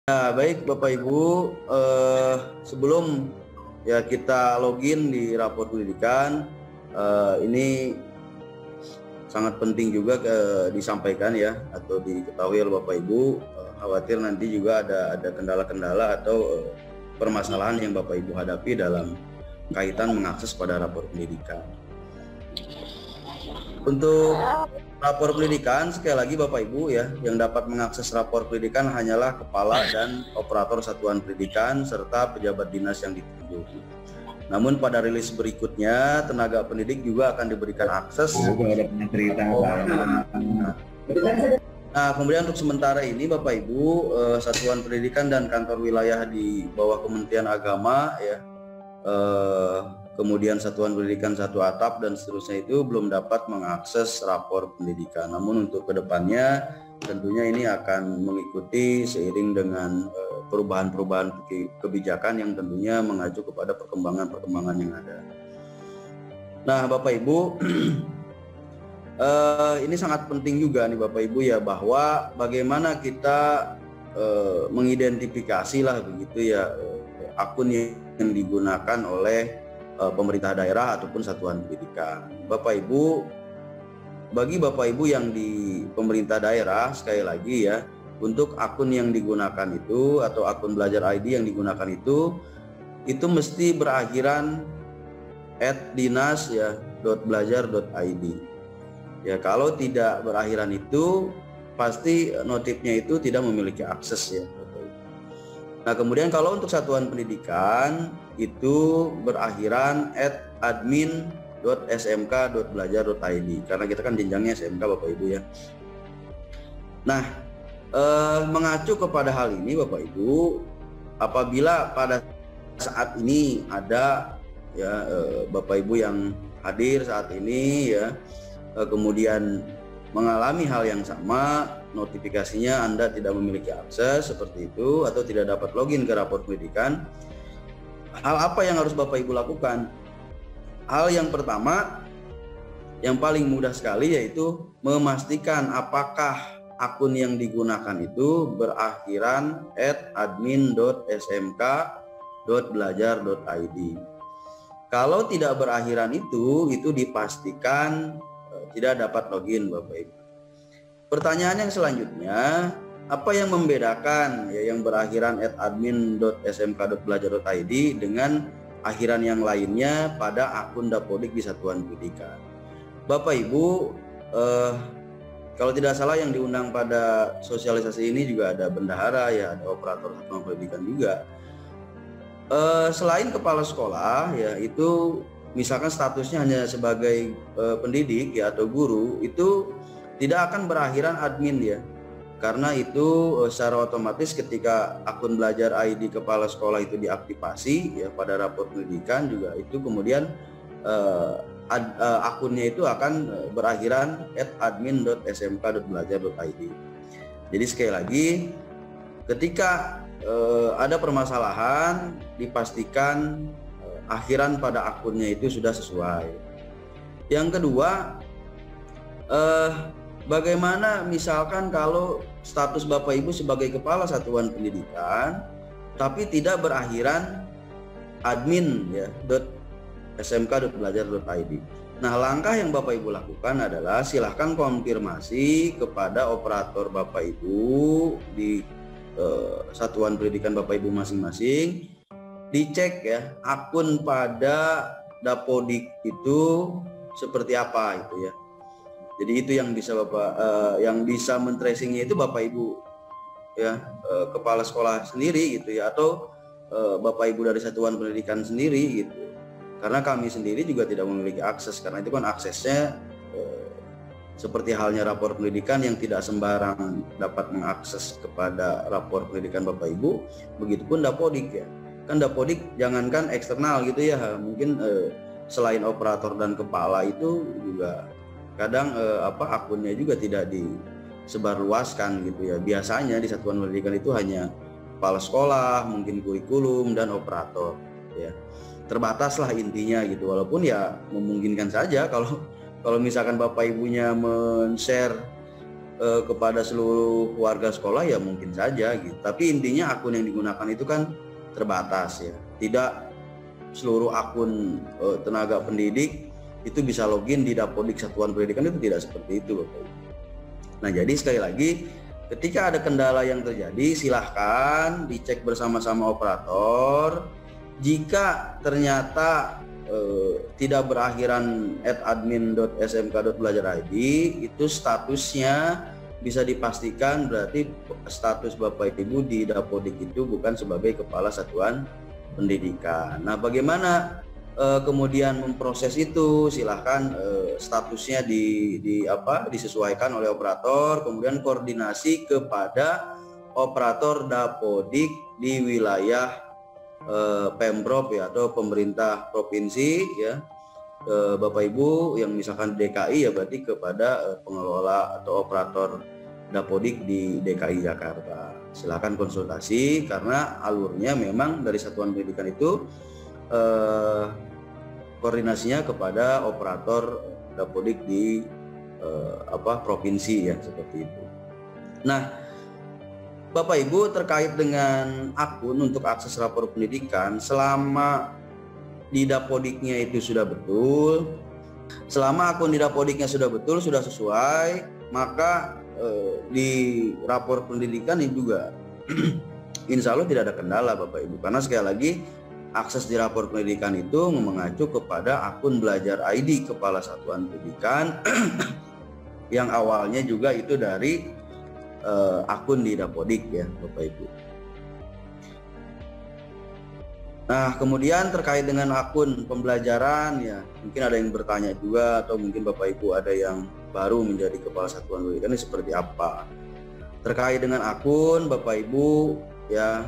Nah, baik Bapak Ibu, sebelum ya kita login di rapor pendidikan, ini sangat penting juga disampaikan ya atau diketahui oleh Bapak Ibu. Khawatir nanti juga ada kendala-kendala atau permasalahan yang Bapak Ibu hadapi dalam kaitan mengakses pada rapor pendidikan. Untuk rapor pendidikan, sekali lagi Bapak Ibu ya, yang dapat mengakses rapor pendidikan hanyalah kepala dan operator satuan pendidikan serta pejabat dinas yang ditunjuk. Namun pada rilis berikutnya, tenaga pendidik juga akan diberikan akses. Nah, kemudian untuk sementara ini Bapak Ibu, satuan pendidikan dan kantor wilayah di bawah Kementerian Agama ya, kemudian satuan pendidikan satu atap dan seterusnya itu belum dapat mengakses rapor pendidikan. Namun untuk kedepannya tentunya ini akan mengikuti seiring dengan perubahan-perubahan kebijakan yang tentunya mengacu kepada perkembangan-perkembangan yang ada. Nah Bapak Ibu, ini sangat penting juga nih Bapak Ibu ya, bahwa bagaimana kita mengidentifikasi lah begitu ya akun yang digunakan oleh pemerintah daerah ataupun satuan pendidikan. Bapak Ibu, bagi Bapak Ibu yang di pemerintah daerah, sekali lagi ya, untuk akun yang digunakan itu atau akun belajar ID yang digunakan itu mesti berakhiran @dinas ya .belajar.id. Ya, kalau tidak berakhiran itu pasti notifnya itu tidak memiliki akses ya. Nah, kemudian kalau untuk satuan pendidikan itu berakhiran @admin.smk.belajar.id karena kita kan jenjangnya SMK Bapak Ibu ya. Nah, mengacu kepada hal ini Bapak Ibu, apabila pada saat ini ada ya Bapak Ibu yang hadir saat ini ya, kemudian mengalami hal yang sama, notifikasinya Anda tidak memiliki akses seperti itu atau tidak dapat login ke rapor pendidikan, hal apa yang harus Bapak Ibu lakukan? Hal yang pertama, yang paling mudah sekali yaitu memastikan apakah akun yang digunakan itu berakhiran @admin.smk.belajar.id. Kalau tidak berakhiran itu dipastikan tidak dapat login Bapak Ibu. Pertanyaan yang selanjutnya, apa yang membedakan ya yang berakhiran @admin.smk.belajar.id dengan akhiran yang lainnya pada akun Dapodik di satuan pendidikan? Bapak Ibu, kalau tidak salah yang diundang pada sosialisasi ini juga ada bendahara ya, ada operator satuan pendidikan juga. Selain kepala sekolah ya, itu misalkan statusnya hanya sebagai pendidik ya atau guru, itu tidak akan berakhiran admin ya, karena itu secara otomatis ketika akun belajar ID kepala sekolah itu diaktifasi ya pada rapor pendidikan juga itu kemudian akunnya itu akan berakhiran @admin.smk.belajar.id. Jadi sekali lagi, ketika ada permasalahan dipastikan akhiran pada akunnya itu sudah sesuai. Yang kedua, bagaimana misalkan kalau status Bapak Ibu sebagai kepala satuan pendidikan tapi tidak berakhiran admin ya .smk.belajar.id. Nah, langkah yang Bapak Ibu lakukan adalah silahkan konfirmasi kepada operator Bapak Ibu di satuan pendidikan Bapak Ibu masing-masing, dicek ya akun pada Dapodik itu seperti apa itu ya. Jadi itu yang bisa Bapak yang bisa men-tracingnya itu Bapak Ibu ya, kepala sekolah sendiri gitu ya, atau Bapak Ibu dari satuan pendidikan sendiri gitu. Karena kami sendiri juga tidak memiliki akses, karena itu kan aksesnya seperti halnya rapor pendidikan yang tidak sembarang dapat mengakses kepada rapor pendidikan Bapak Ibu, begitupun Dapodik ya. Kan Dapodik jangankan eksternal gitu ya, mungkin selain operator dan kepala itu juga kadang akunnya juga tidak disebarluaskan gitu ya. Biasanya di satuan pendidikan itu hanya kepala sekolah, mungkin kurikulum dan operator ya. Terbataslah intinya gitu, walaupun ya memungkinkan saja kalau misalkan Bapak Ibunya men-share kepada seluruh warga sekolah ya mungkin saja gitu. Tapi intinya akun yang digunakan itu kan terbatas ya. Tidak seluruh akun tenaga pendidik itu bisa login di Dapodik Satuan Pendidikan, itu tidak seperti itu Bapak Ibu. Nah, jadi sekali lagi ketika ada kendala yang terjadi silahkan dicek bersama-sama operator. Jika ternyata tidak berakhiran @admin.smk.belajar.id, itu statusnya bisa dipastikan berarti status Bapak Ibu di Dapodik itu bukan sebagai kepala satuan pendidikan. Nah, bagaimana kemudian memproses itu? Silahkan statusnya disesuaikan oleh operator, kemudian koordinasi kepada operator Dapodik di wilayah Pemprov ya, atau pemerintah provinsi ya. Bapak Ibu yang misalkan DKI ya berarti kepada pengelola atau operator Dapodik di DKI Jakarta. Silakan konsultasi karena alurnya memang dari satuan pendidikan itu koordinasinya kepada operator Dapodik di provinsi ya, seperti itu. Nah, Bapak Ibu, terkait dengan akun untuk akses lapor pendidikan, selama di Dapodiknya itu sudah betul, selama akun di Dapodiknya sudah betul, sudah sesuai, maka di rapor pendidikan ini juga insya Allah tidak ada kendala Bapak Ibu, karena sekali lagi akses di rapor pendidikan itu mengacu kepada akun Belajar ID Kepala Satuan Pendidikan yang awalnya juga itu dari akun di Dapodik ya Bapak Ibu. Nah, kemudian terkait dengan akun pembelajaran ya, mungkin ada yang bertanya juga, atau mungkin Bapak Ibu ada yang baru menjadi kepala satuan pendidikan ini seperti apa. Terkait dengan akun Bapak Ibu ya,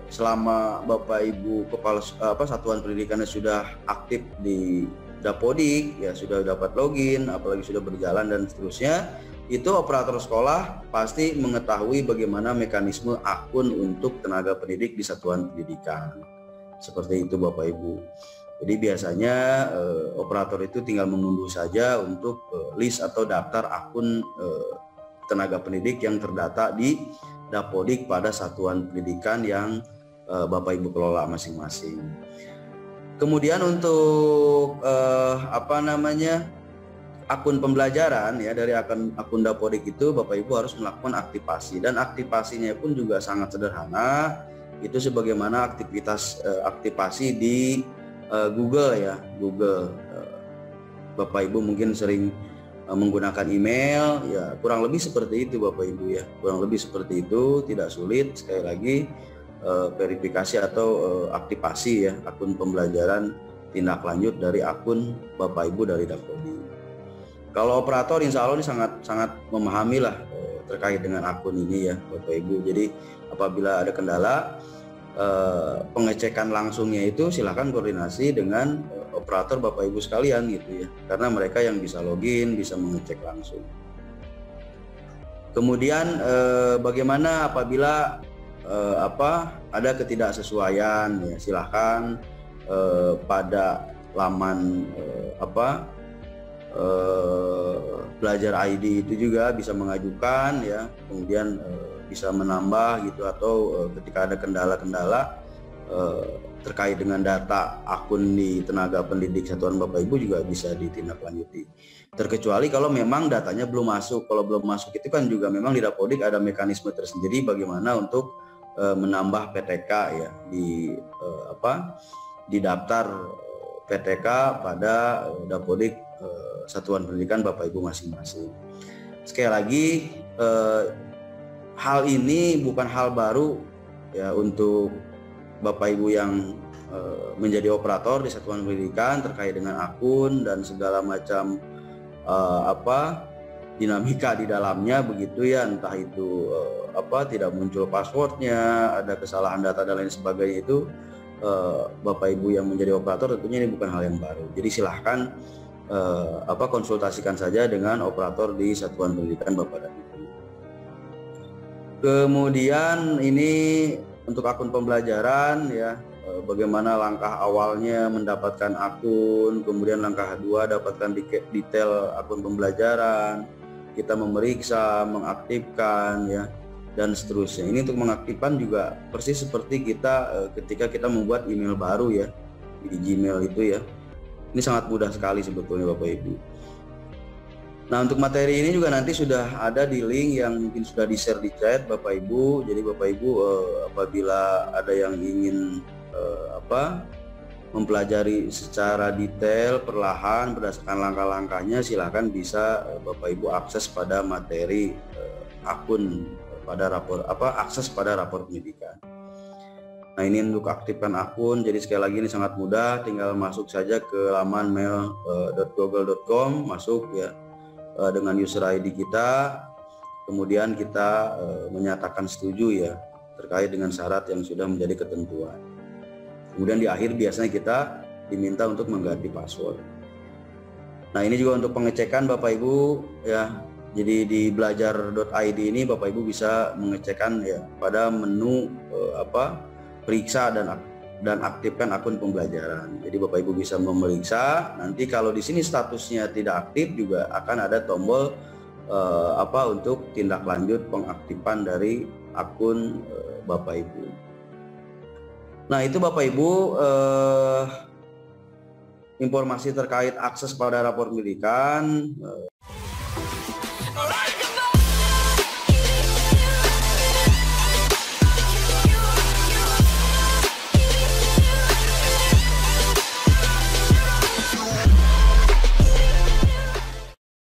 selama Bapak Ibu kepala satuan pendidikannya sudah aktif di Dapodik ya, sudah dapat login, apalagi sudah berjalan dan seterusnya, itu operator sekolah pasti mengetahui bagaimana mekanisme akun untuk tenaga pendidik di satuan pendidikan. Seperti itu Bapak Ibu. Jadi biasanya operator itu tinggal mengunduh saja untuk list atau daftar akun tenaga pendidik yang terdata di Dapodik pada satuan pendidikan yang Bapak Ibu kelola masing-masing. Kemudian untuk akun pembelajaran ya, dari akun Dapodik itu Bapak Ibu harus melakukan aktivasi, dan aktivasinya pun juga sangat sederhana. Itu sebagaimana aktivasi di Google ya, Google. Bapak Ibu mungkin sering menggunakan email ya, kurang lebih seperti itu Bapak Ibu ya, kurang lebih seperti itu, tidak sulit. Sekali lagi verifikasi atau aktivasi ya akun pembelajaran tindak lanjut dari akun Bapak Ibu dari Dapodik. Kalau operator insya Allah ini sangat memahami lah terkait dengan akun ini ya Bapak Ibu. Jadi apabila ada kendala pengecekan langsungnya itu silakan koordinasi dengan operator Bapak Ibu sekalian gitu ya, karena mereka yang bisa login, bisa mengecek langsung. Kemudian bagaimana apabila ada ketidaksesuaian ya, silahkan pada laman Belajar ID itu juga bisa mengajukan ya, kemudian bisa menambah gitu, atau ketika ada kendala-kendala terkait dengan data akun di tenaga pendidik satuan Bapak Ibu juga bisa ditindaklanjuti. Terkecuali kalau memang datanya belum masuk. Kalau belum masuk itu kan juga memang di Dapodik ada mekanisme tersendiri bagaimana untuk menambah PTK ya di daftar PTK pada Dapodik satuan pendidikan Bapak Ibu masing-masing. Sekali lagi hal ini bukan hal baru ya untuk Bapak Ibu yang menjadi operator di satuan pendidikan terkait dengan akun dan segala macam dinamika di dalamnya begitu ya, entah itu tidak muncul passwordnya, ada kesalahan data dan lain sebagainya. Itu Bapak Ibu yang menjadi operator tentunya ini bukan hal yang baru. Jadi silahkan konsultasikan saja dengan operator di satuan pendidikan Bapak dan Ibu. Kemudian ini untuk akun pembelajaran ya, bagaimana langkah awalnya mendapatkan akun, kemudian langkah kedua dapatkan detail akun pembelajaran, kita memeriksa, mengaktifkan ya, dan seterusnya. Ini untuk mengaktifkan juga persis seperti kita ketika kita membuat email baru ya di Gmail itu ya. Ini sangat mudah sekali sebetulnya Bapak Ibu. Nah, untuk materi ini juga nanti sudah ada di link yang mungkin sudah di-share di chat Bapak Ibu. Jadi Bapak Ibu apabila ada yang ingin mempelajari secara detail perlahan berdasarkan langkah-langkahnya, silahkan bisa Bapak Ibu akses pada materi akun pada akses pada rapor pendidikan. Nah, ini untuk aktifkan akun. Jadi sekali lagi ini sangat mudah, tinggal masuk saja ke laman mail.google.com, masuk ya dengan user ID kita, kemudian kita menyatakan setuju ya terkait dengan syarat yang sudah menjadi ketentuan. Kemudian di akhir biasanya kita diminta untuk mengganti password. Nah, ini juga untuk pengecekan Bapak Ibu ya. Jadi di belajar.id ini Bapak Ibu bisa mengecekkan ya pada menu periksa dan aktifkan akun pembelajaran. Jadi Bapak Ibu bisa memeriksa. Nanti kalau di sini statusnya tidak aktif juga akan ada tombol untuk tindak lanjut pengaktifan dari akun Bapak Ibu. Nah, itu Bapak Ibu informasi terkait akses pada rapor pendidikan.